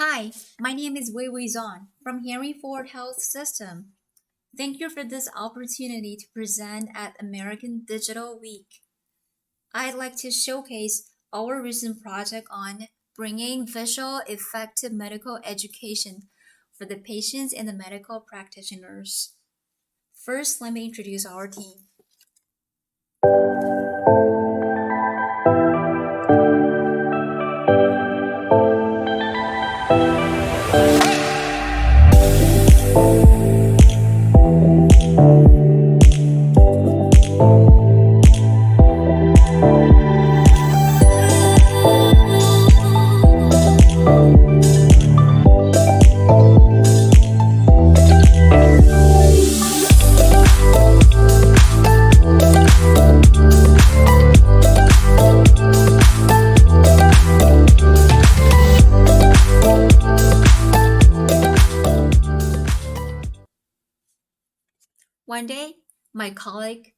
Hi, my name is WeiweiZong from Henry Ford Health System. Thank you for this opportunity to present at American Digital Week. I'd like to showcase our recent project on bringing visual effective medical education for the patients and the medical practitioners. First, let me introduce our team. One day, my colleague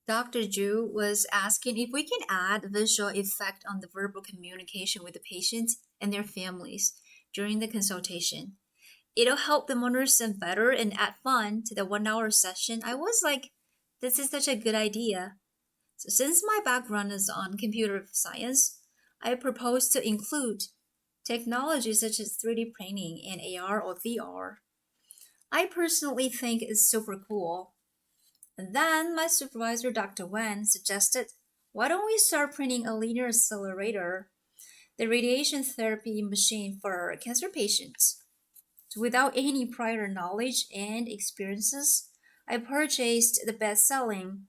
Dr. Ju was asking if we can add visual effect on the verbal communication with the patients and their families during the consultation. It'll help them understand better and add fun to the 1 hour session. I was like, this is such a good idea. So since my background is on computer science, I propose to include technology such as 3D printing and AR or VR. I personally think it's super cool. And then my supervisor, Dr. Wen, suggested, why don't we start printing a linear accelerator, the radiation therapy machine for cancer patients? So without any prior knowledge and experiences, I purchased the best selling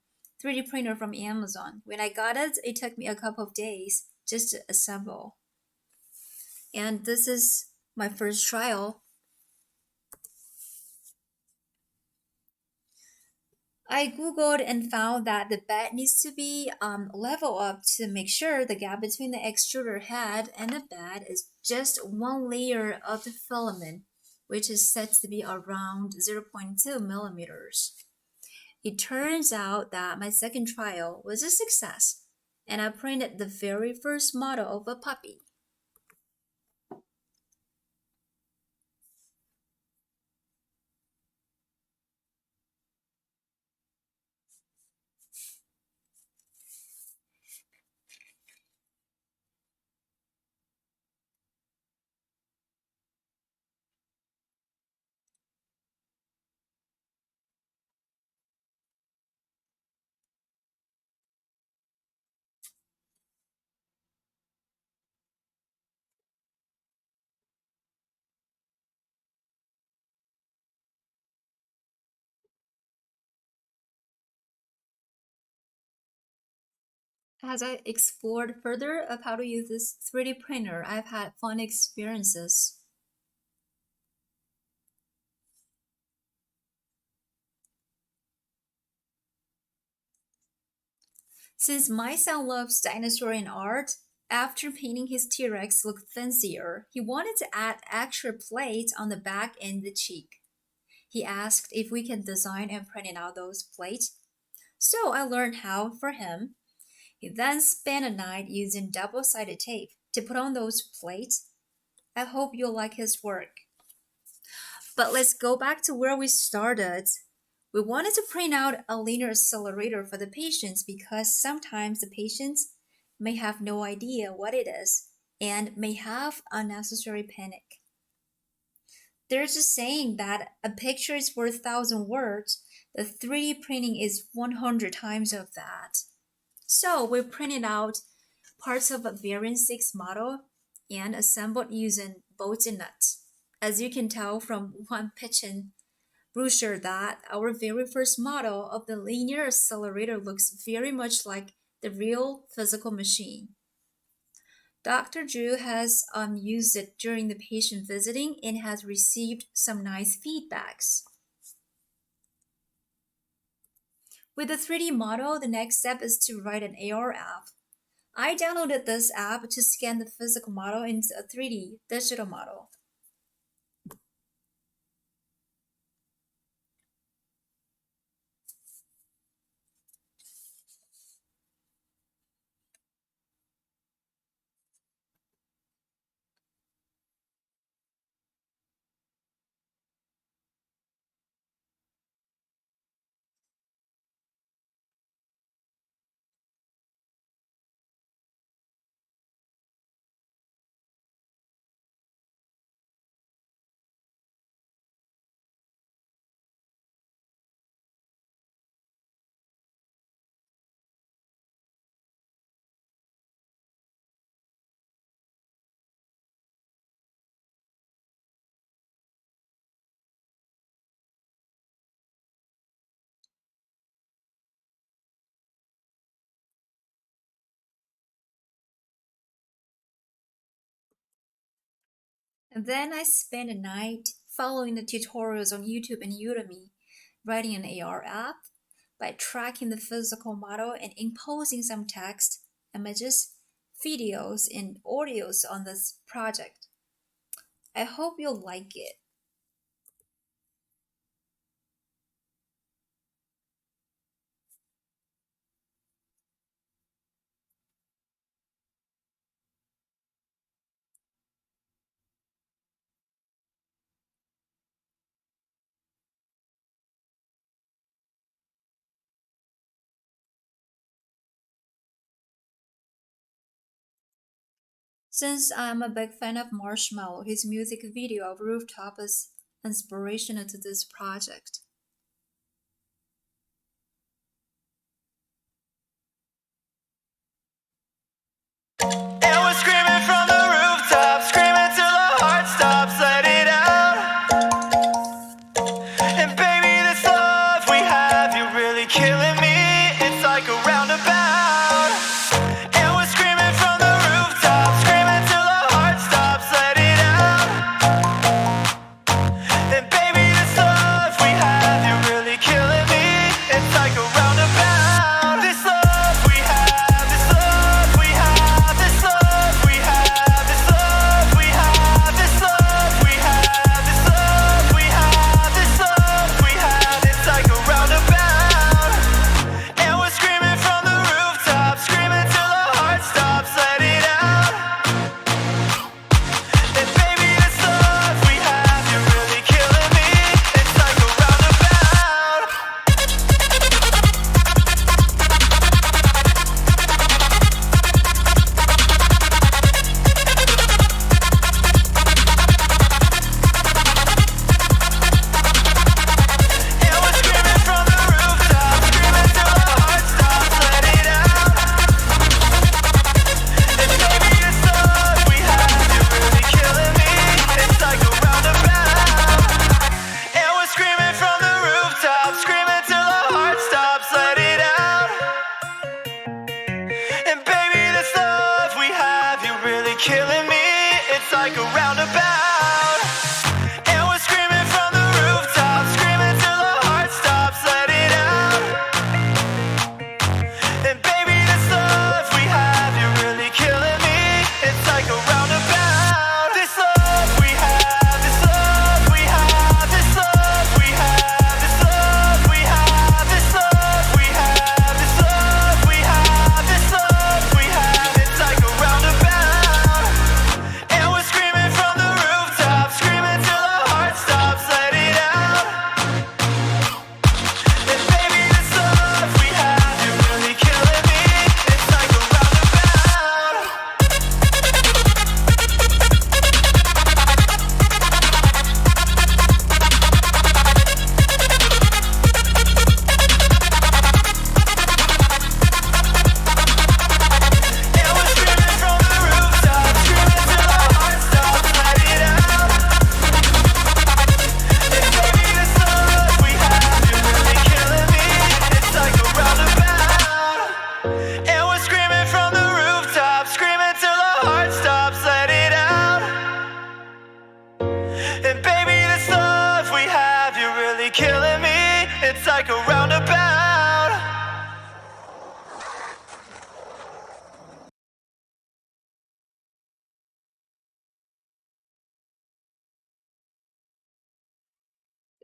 3D printer from Amazon. When I got it, it took me a couple of days just to assemble. And this is my first trial. I googled and found that the bed needs to be level up to make sure the gap between the extruder head and the bed is just one layer of the filament, which is said to be around 0.2 millimeters. It turns out that my second trial was a success, and I printed the very first model of a puppy. As I explored further of how to use this 3D printer, I've had fun experiences. Since my son loves dinosaur and art, after painting his T-Rex look fancier, he wanted to add extra plates on the back and the cheek. He asked if we can design and print out those plates. So I learned how for him. He then spent a night using double-sided tape to put on those plates. I hope you'll like his work. But let's go back to where we started. We wanted to print out a linear accelerator for the patients because sometimes the patients may have no idea what it is and may have unnecessary panic. There's a saying that a picture is worth 1,000 words. The 3D printing is 100 times of that. So we printed out parts of a Variant 6 model and assembled using bolts and nuts. As you can tell from one pitching brochure that our very first model of the linear accelerator looks very much like the real physical machine. Dr. Drew has used it during the patient visiting and has received some nice feedbacks. With the 3D model, the next step is to write an AR app. I downloaded this app to scan the physical model into a 3D digital model. And then I spent a night following the tutorials on YouTube and Udemy, writing an AR app by tracking the physical model and imposing some text, images, videos, and audios on this project. I hope you'll like it. Since I'm a big fan of Marshmallow, his music video of Rooftop is inspirational to this project. And we're screaming from the rooftop, screaming till our heart stops, let it out. And baby, this love we have, you're really killing me. It's like a roundabout. And we're screaming from the rooftop, screaming till our heart stops, let it out. And baby, this love we have, you're really killing me. It's like a roundabout. This love we have, this love we have, this love we have, this love we have, this love we have, this love we have, this love we have. It's like a roundabout. And we're screaming from the rooftop, screaming till our heart stops, let it out. And baby, this love we have, you're really killing me. It's like a roundabout. And we're screaming from the rooftop, screaming till our heart stops, let it out. And baby, this love we have, you're really killing me. It's like a roundabout. And we're screaming from the rooftop, screaming till our heart stops, let it out. And baby, this love we have, you're really killing me. It's like a roundabout. And we're screaming from the rooftop, screaming till our heart stops, let it out. And baby, this love we have, you're really killing me. It's like a roundabout. This love we have, this love we have, this love we have, this love we have, this love we have, this love we have, this love we have. It's like a roundabout. And we're screaming from the rooftop, screaming till our heart stops, let it out. And baby, this love we have, you're really killing me. It's like a roundabout. And we're screaming from the rooftop, screaming till our heart stops, let it out. And baby, this love we have, you're really killing me. It's like a roundabout. And we're screaming from the rooftop, screaming till our heart stops, let it out. And baby, this love we have, you're really killing me. It's like a roundabout.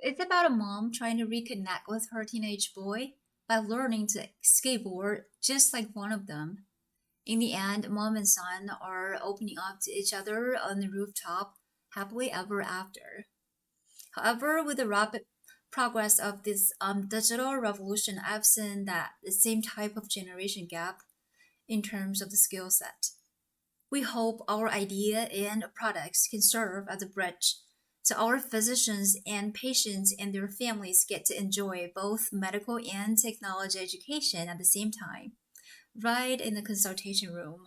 It's about a mom trying to reconnect with her teenage boy by learning to skateboard just like one of them. In the end, mom and son are opening up to each other on the rooftop happily ever after. However, with the rapid progress of this digital revolution, I've seen that the same type of generation gap in terms of the skill set. We hope our idea and products can serve as a bridge so our physicians and patients and their families get to enjoy both medical and technology education at the same time, right in the consultation room.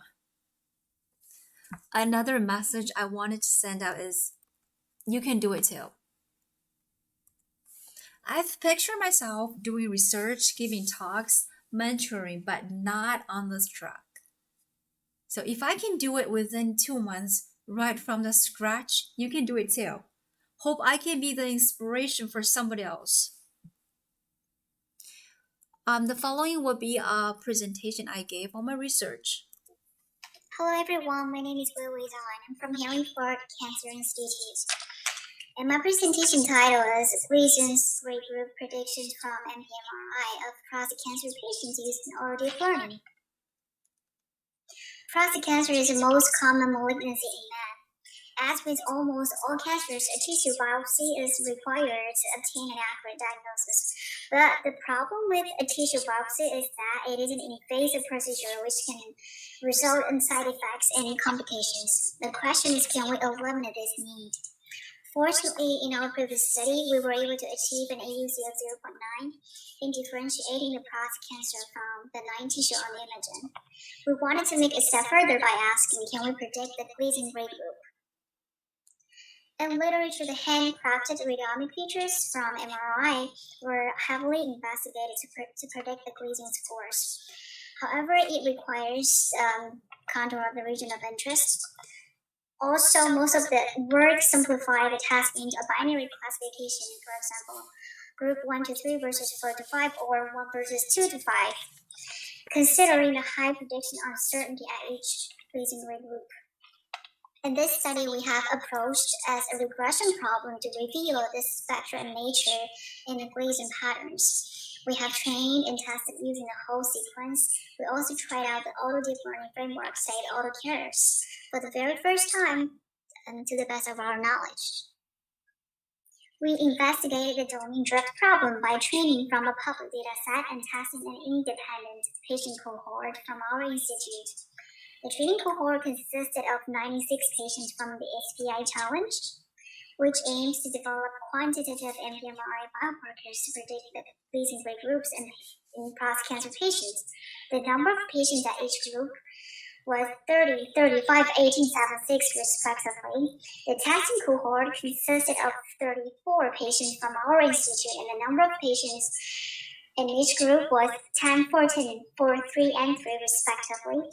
Another message I wanted to send out is you can do it too. I've pictured myself doing research, giving talks, mentoring, but not on this track. So if I can do it within 2 months, right from the scratch, you can do it too. Hope I can be the inspiration for somebody else. The following will be a presentation I gave on my research. Hello everyone, my name is WeiweiZong. I'm from Hanford Cancer Institute. And my presentation title is Reasons Great Group Predictions from MPMRI of Prostate Cancer Patients Using Oral Deep Learning. Prostate cancer is the most common malignancy in men. As with almost all cancers, a tissue biopsy is required to obtain an accurate diagnosis. But the problem with a tissue biopsy is that it is an invasive procedure which can result in side effects and complications. The question is, can we eliminate this need? Fortunately, in our previous study, we were able to achieve an AUC of 0.9 in differentiating the prostate cancer from the 9 tissue on the imaging. We wanted to make a step further by asking, can we predict the Gleason grade group? In literature, the handcrafted radiomic features from MRI were heavily investigated to predict the Gleason scores. However, it requires contour of the region of interest. Also, most of the work simplified the task into a binary classification, for example, group 1 to 3 versus 4 to 5, or 1 versus 2 to 5, considering the high prediction uncertainty at each Gleason grade group. In this study, we have approached as a regression problem to reveal the spectral nature in the Gleason patterns. We have trained and tested using the whole sequence. We also tried out the auto deep learning framework, say the AutoCares, for the very first time, to the best of our knowledge. We investigated the domain drift problem by training from a public data set and testing an independent patient cohort from our institute. The training cohort consisted of 96 patients from the SPI challenge, which aims to develop quantitative MPMRI biomarkers to predict the Gleason grade groups in prostate cancer patients. The number of patients at each group was 30, 35, 18, 7, 6 respectively. The testing cohort consisted of 34 patients from our institute, and the number of patients in each group was 10, 14, 4, 3, and 3 respectively.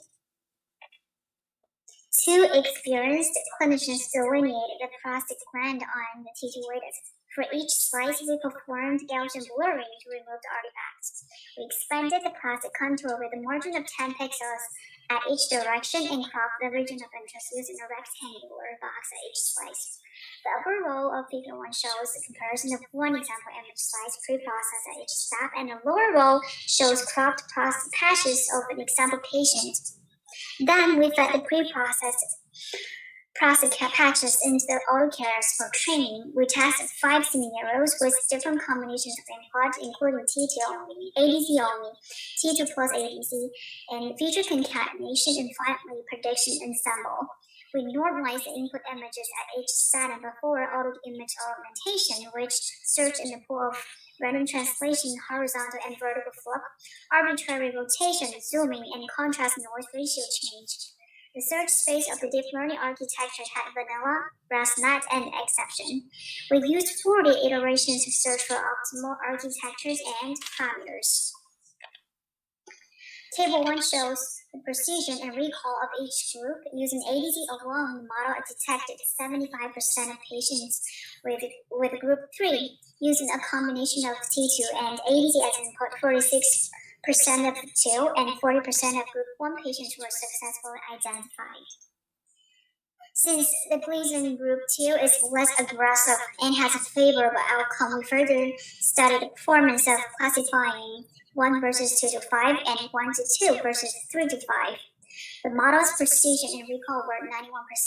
Two experienced clinicians delineated the prostate gland on the T2 weighted. For each slice, we performed Gaussian blurring to remove the artifacts. We expanded the prostate contour with a margin of 10 pixels at each direction and cropped the region of interest using a rectangular box at each slice. The upper row of figure 1 shows the comparison of one example image slice pre-processed at each step, and the lower row shows cropped prostate patches of an example patient. Then we fed the pre-processed prostate patches into the AutoCares for training. We tested 5 scenarios with different combinations of input, including T2 only, ADC only, T2 plus ADC, and feature concatenation, and finally prediction ensemble. We normalized the input images at each setting before auto-image augmentation, which search in the pool of random translation, horizontal and vertical flip, arbitrary rotation, zooming, and contrast noise ratio change. The search space of the deep learning architecture had vanilla, ResNet, and exception. We used 40 iterations to search for optimal architectures and parameters. Table 1 shows the precision and recall of each group. Using ADC alone, the model detected 75% of patients with group 3. Using a combination of T2 and ADC as input, 46% of the 2 and 40% of group 1 patients were successfully identified. Since the Gleason group 2 is less aggressive and has a favorable outcome, we further studied the performance of classifying 1 versus 2 to 5 and 1 to 2 versus 3 to 5. The model's precision and recall were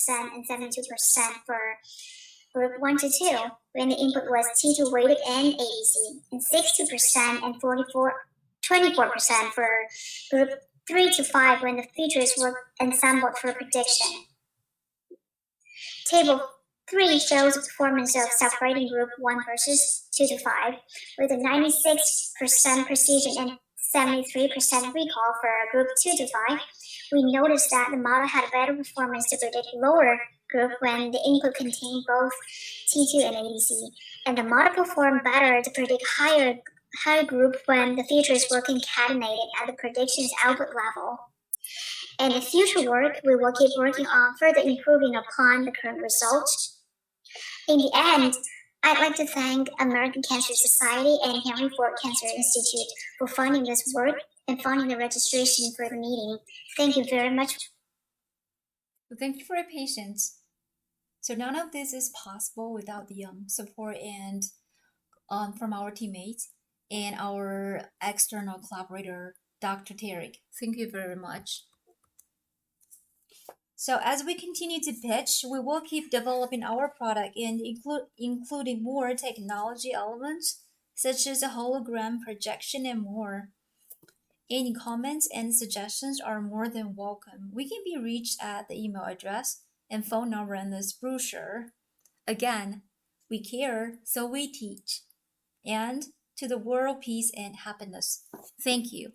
91% and 72% for group 1 to 2 when the input was T2 weighted and ADC, and 60% and 24% for group 3 to 5 when the features were assembled for prediction. Table 3 shows the performance of separating group 1 versus 2 to 5 with a 96% precision and 73% recall for group 2 to 5. We noticed that the model had better performance to predict lower group when the input contained both T2 and ADC, and the model performed better to predict higher group when the features were concatenated at the predictions output level. And in future work, we will keep working on further improving upon the current results. In the end, I'd like to thank American Cancer Society and Henry Ford Cancer Institute for funding this work and funding the registration for the meeting. Thank you very much. Thank you for your patience. So none of this is possible without the support and from our teammates and our external collaborator, Dr. Tarek. Thank you very much. So as we continue to pitch, we will keep developing our product and including more technology elements such as a hologram projection and more. Any comments and suggestions are more than welcome. We can be reached at the email address and phone number in this brochure. Again, we care, so we teach. And to the world, peace and happiness. Thank you.